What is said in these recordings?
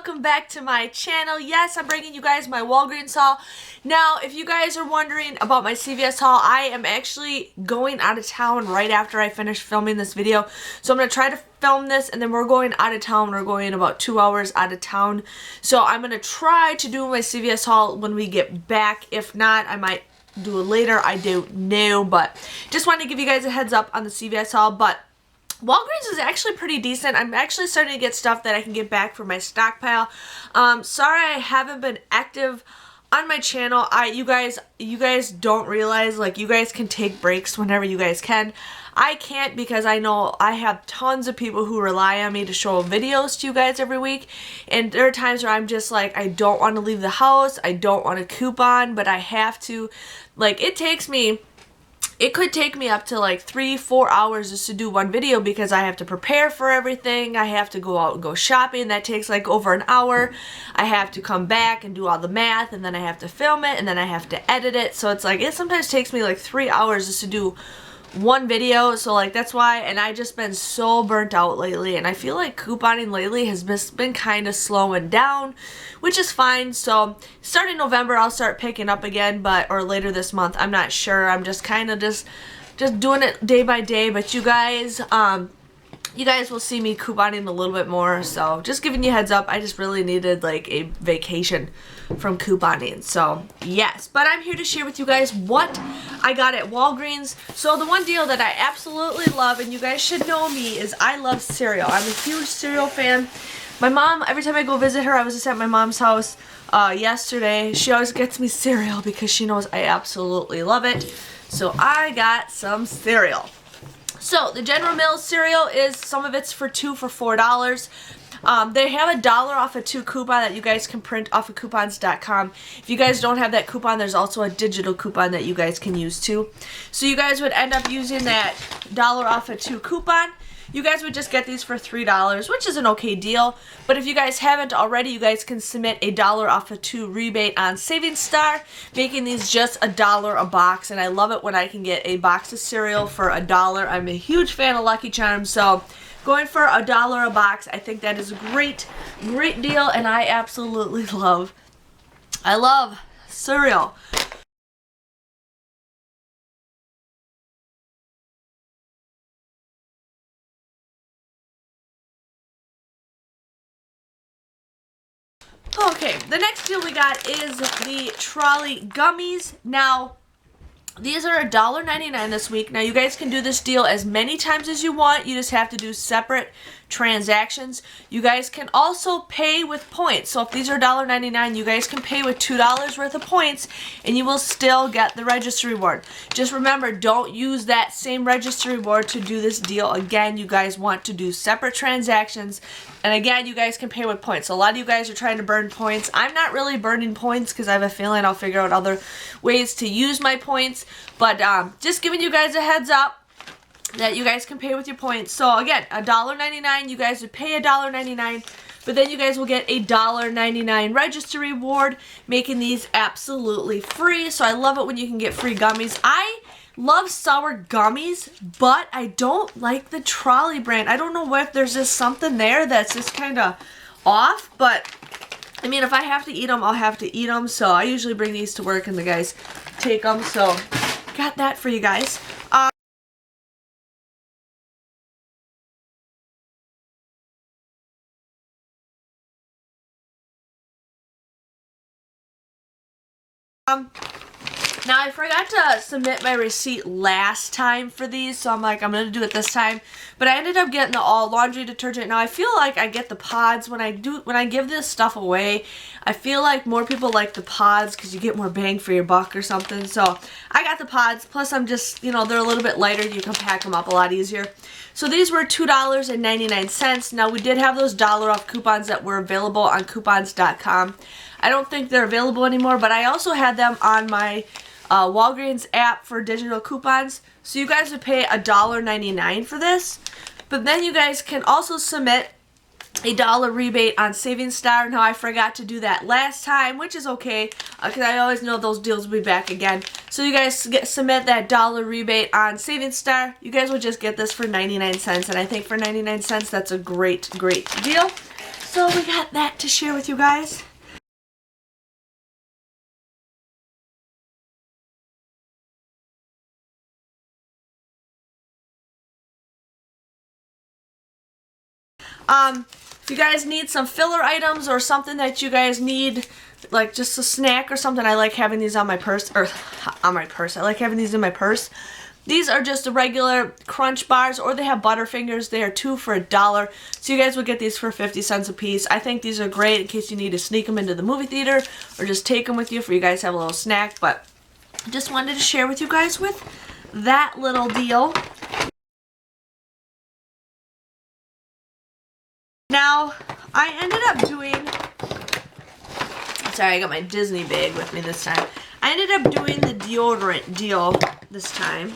welcome back to my channel. Yes, I'm bringing you guys my Walgreens haul. Now, if you guys are wondering about my CVS haul, I am actually going out of town right after I finish filming this video. So I'm going to try to film this and then we're going out of town. We're going about 2 hours out of town. So I'm going to try to do my CVS haul when we get back. If not, I might do it later. I don't know, but just wanted to give you guys a heads up on the CVS haul. But Walgreens is actually pretty decent. I'm actually starting to get stuff that I can get back from my stockpile. Sorry I haven't been active on my channel. You guys don't realize, like, you guys can take breaks whenever you guys can. I can't because I know I have tons of people who rely on me to show videos to you guys every week. And there are times where I'm just like, I don't want to leave the house. I don't want to coupon, but I have to. Like, it could take me up to like 3-4 hours just to do one video because I have to prepare for everything. I have to go out and go shopping. That takes like over an hour. I have to come back and do all the math, and then I have to film it, and then I have to edit it. So it's like, it sometimes takes me like 3 hours just to do one video. So like, that's why, and I just been so burnt out lately, and I feel like couponing lately has been kind of slowing down, which is fine. So starting November I'll start picking up again, or later this month, I'm not sure. I'm just kind of just doing it day by day. But you guys will see me couponing a little bit more, so just giving you a heads up. I just really needed like a vacation from couponing, so yes. But I'm here to share with you guys what I got at Walgreens. So the one deal that I absolutely love, and you guys should know me, is I love cereal. I'm a huge cereal fan. My mom, every time I go visit her, I was just at my mom's house yesterday, she always gets me cereal because she knows I absolutely love it. So I got some cereal. So the General Mills cereal is, some of it's for $4. They have $1 off a 2 coupon that you guys can print off of coupons.com. If you guys don't have that coupon, there's also a digital coupon that you guys can use too. So you guys would end up using that $1 off a 2 coupon. You guys would just get these for $3, which is an okay deal. But if you guys haven't already, you guys can submit a $1 off a 2 rebate on Savings Star, making these just $1 a box. And I love it when I can get a box of cereal for $1. I'm a huge fan of Lucky Charms, so going for $1 a box, I think that is a great deal, and I absolutely love cereal. Okay, the next deal we got is the Trolli gummies. Now, these are $1.99 this week. Now, you guys can do this deal as many times as you want. You just have to do separate transactions. You guys can also pay with points. So if these are $1.99, you guys can pay with $2 worth of points and you will still get the register reward. Just remember, don't use that same register reward to do this deal again. You guys want to do separate transactions. And again, you guys can pay with points. So a lot of you guys are trying to burn points. I'm not really burning points because I have a feeling I'll figure out other ways to use my points. But just giving you guys a heads up that you guys can pay with your points. So again, $1.99, you guys would pay $1.99, but then you guys will get a $1.99 register reward, making these absolutely free. So I love it when you can get free gummies. I love sour gummies, but I don't like the Trolli brand. I don't know if there's just something there that's just kind of off, but I mean, if I have to eat them, I'll have to eat them. So I usually bring these to work and the guys take them. So got that for you guys. Now I forgot to submit my receipt last time for these, so I'm like, I'm going to do it this time. But I ended up getting the all laundry detergent. Now I feel like I get the pods when I give this stuff away. I feel like more people like the pods because you get more bang for your buck or something. So I got the pods, plus I'm just, you know, they're a little bit lighter. You can pack them up a lot easier. So these were $2.99. Now we did have those $1 off coupons that were available on coupons.com. I don't think they're available anymore, but I also had them on my Walgreens app for digital coupons. So you guys would pay $1.99 for this. But then you guys can also submit a $1 rebate on Savings Star. Now I forgot to do that last time, which is okay, because I always know those deals will be back again. So you guys submit that $1 rebate on Savings Star. You guys will just get this for 99 cents, and I think for 99 cents that's a great deal. So we got that to share with you guys. If you guys need some filler items or something that you guys need, like just a snack or something, I like having these on my purse, or on my purse. I like having these in my purse. These are just the regular Crunch bars, or they have Butterfingers. They are 2 for $1. So you guys would get these for 50 cents a piece. I think these are great in case you need to sneak them into the movie theater or just take them with you for you guys to have a little snack. But just wanted to share with you guys with that little deal. Now, I ended up doing, sorry, I got my Disney bag with me this time. I ended up doing the deodorant deal this time.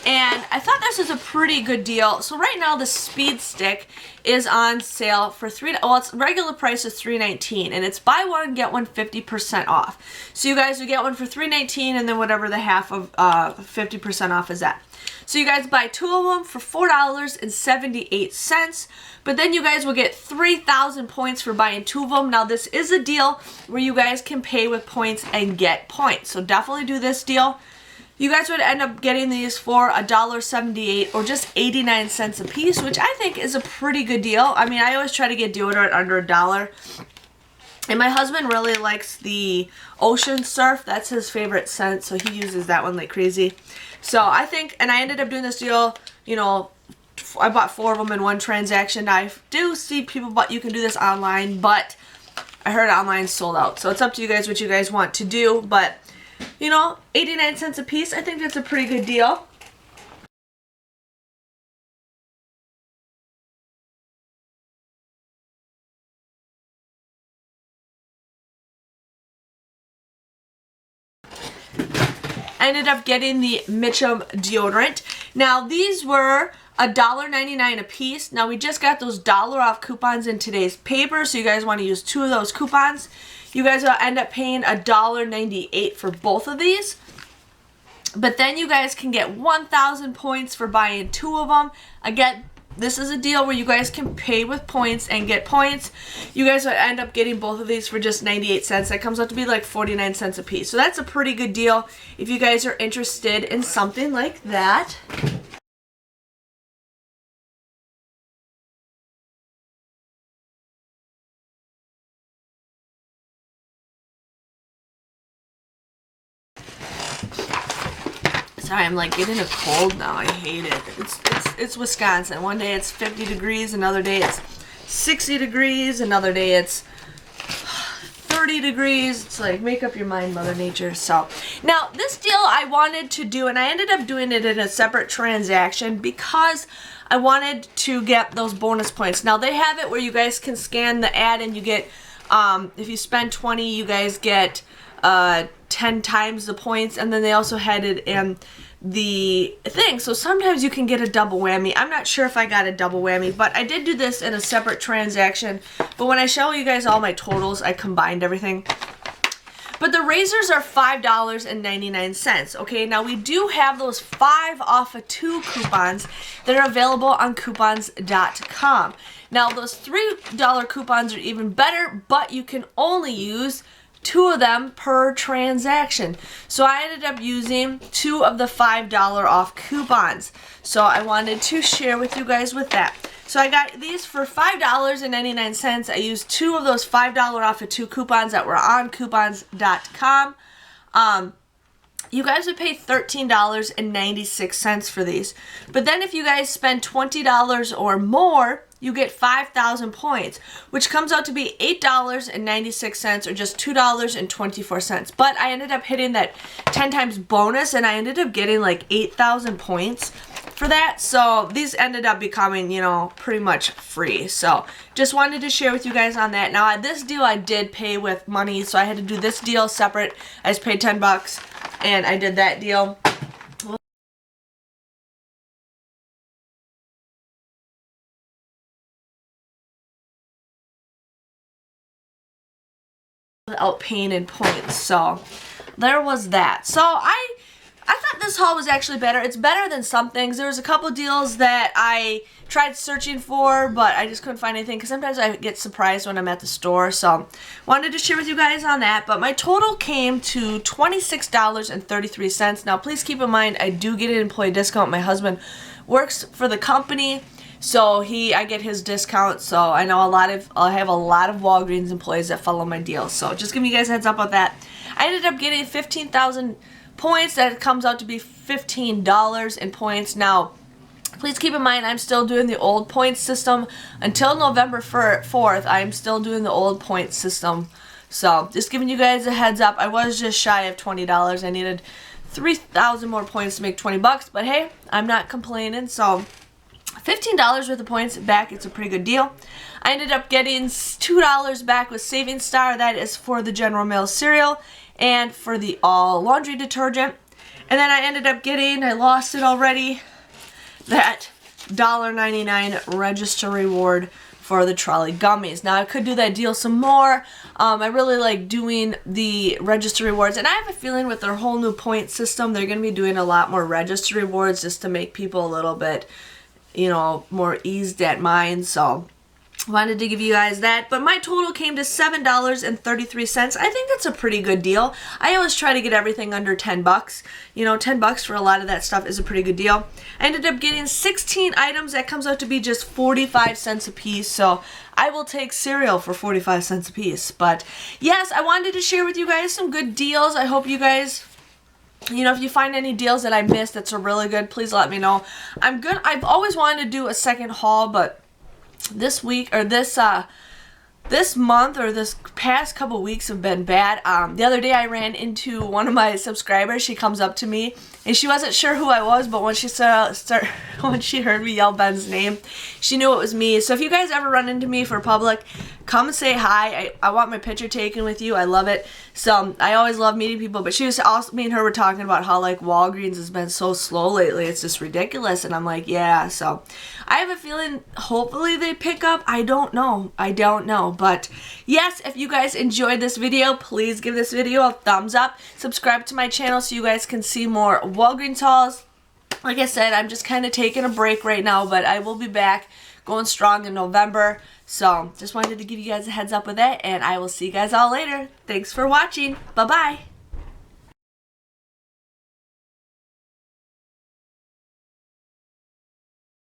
And I thought this was a pretty good deal. So right now the Speed Stick is on sale for its regular price is $3.19, and it's buy one get one 50% off. So you guys would get one for $3.19, and then whatever the half of 50% off is at. So you guys buy 2 of them for $4.78, but then you guys will get 3,000 points for buying 2 of them. Now this is a deal where you guys can pay with points and get points. So definitely do this deal. You guys would end up getting these for $1.78 or just 89 cents a piece, which I think is a pretty good deal. I mean, I always try to get deodorant under $1. And my husband really likes the Ocean Surf. That's his favorite scent, so he uses that one like crazy. So I think, and I ended up doing this deal, you know, I bought 4 of them in one transaction. I do see people, but you can do this online, but I heard online sold out. So it's up to you guys what you guys want to do, but you know, 89 cents a piece, I think that's a pretty good deal. I ended up getting the Mitchum deodorant. Now these were $1.99 a piece. Now we just got those $1 off coupons in today's paper, so you guys want to use 2 of those coupons. You guys will end up paying $1.98 for both of these. But then you guys can get 1,000 points for buying 2 of them. Again, this is a deal where you guys can pay with points and get points. You guys will end up getting both of these for just 98 cents. That comes out to be like 49 cents a piece. So that's a pretty good deal if you guys are interested in something like that. Sorry, I'm like getting a cold now. I hate it. It's Wisconsin. One day it's 50 degrees, another day it's 60 degrees, another day it's 30 degrees. It's like, make up your mind, Mother Nature. So, now this deal I wanted to do, and I ended up doing it in a separate transaction because I wanted to get those bonus points. Now they have it where you guys can scan the ad and you get, if you spend 20, you guys get 10 times the points, and then they also had it in the thing, so sometimes you can get a double whammy. I'm not sure if I got a double whammy, but I did do this in a separate transaction. But when I show you guys all my totals, I combined everything. But the razors are $5.99. Okay, now we do have those 5 off of 2 coupons that are available on coupons.com. Now those $3 coupons are even better, but you can only use 2 of them per transaction. So I ended up using 2 of the $5 off coupons. So I wanted to share with you guys with that. So I got these for $5.99. I used 2 of those $5 off of 2 coupons that were on coupons.com. You guys would pay $13.96 for these. But then if you guys spend $20 or more, you get 5,000 points, which comes out to be $8.96 or just $2.24. But I ended up hitting that 10 times bonus, and I ended up getting like 8,000 points for that. So these ended up becoming, you know, pretty much free. So just wanted to share with you guys on that. Now this deal I did pay with money, so I had to do this deal separate. I just paid 10 bucks and I did that deal. Without paying in points. So there was that. So I I thought this haul was actually better. It's better than some things. There was a couple deals that I tried searching for, but I just couldn't find anything because sometimes I get surprised when I'm at the store. So wanted to share with you guys on that. But my total came to $26.33. Now please keep in mind I do get an employee discount. My husband works for the company, so I get his discount. So I know I have a lot of Walgreens employees that follow my deals. So just giving you guys a heads up on that. I ended up getting 15,000 points. That comes out to be $15 in points. Now please keep in mind I'm still doing the old points system until November 4th. I'm still doing the old points system. So just giving you guys a heads up. I was just shy of $20. I needed 3,000 more points to make 20 bucks, but hey, I'm not complaining. So $15 worth of points back. It's a pretty good deal. I ended up getting $2 back with Saving Star. That is for the General Mills cereal and for the all laundry detergent. And then I ended up getting, I lost it already, that $1.99 register reward for the Trolli gummies. Now I could do that deal some more. I really like doing the register rewards, and I have a feeling with their whole new point system they're going to be doing a lot more register rewards just to make people a little bit, you know, more eased at mind. So wanted to give you guys that. But my total came to $7.33. I think that's a pretty good deal. I always try to get everything under 10 bucks. You know, 10 bucks for a lot of that stuff is a pretty good deal. I ended up getting 16 items. That comes out to be just 45 cents a piece. So I will take cereal for 45 cents a piece. But yes, I wanted to share with you guys some good deals. I hope you guys, you know, if you find any deals that I missed that's a really good, please let me know. I've always wanted to do a second haul, but this week or this month or this past couple weeks have been bad. The other day I ran into one of my subscribers. She comes up to me and she wasn't sure who I was, but when she when she heard me yell Ben's name, she knew it was me. So if you guys ever run into me for public, come and say hi. I want my picture taken with you. I love it. So I always love meeting people. But me and her were talking about how like Walgreens has been so slow lately. It's just ridiculous. And I'm like, yeah. So I have a feeling hopefully they pick up. I don't know. But yes, if you guys enjoyed this video, please give this video a thumbs up. Subscribe to my channel so you guys can see more Walgreens hauls. Like I said, I'm just kind of taking a break right now, but I will be back going strong in November. So just wanted to give you guys a heads up with that, and I will see you guys all later. Thanks for watching. Bye-bye.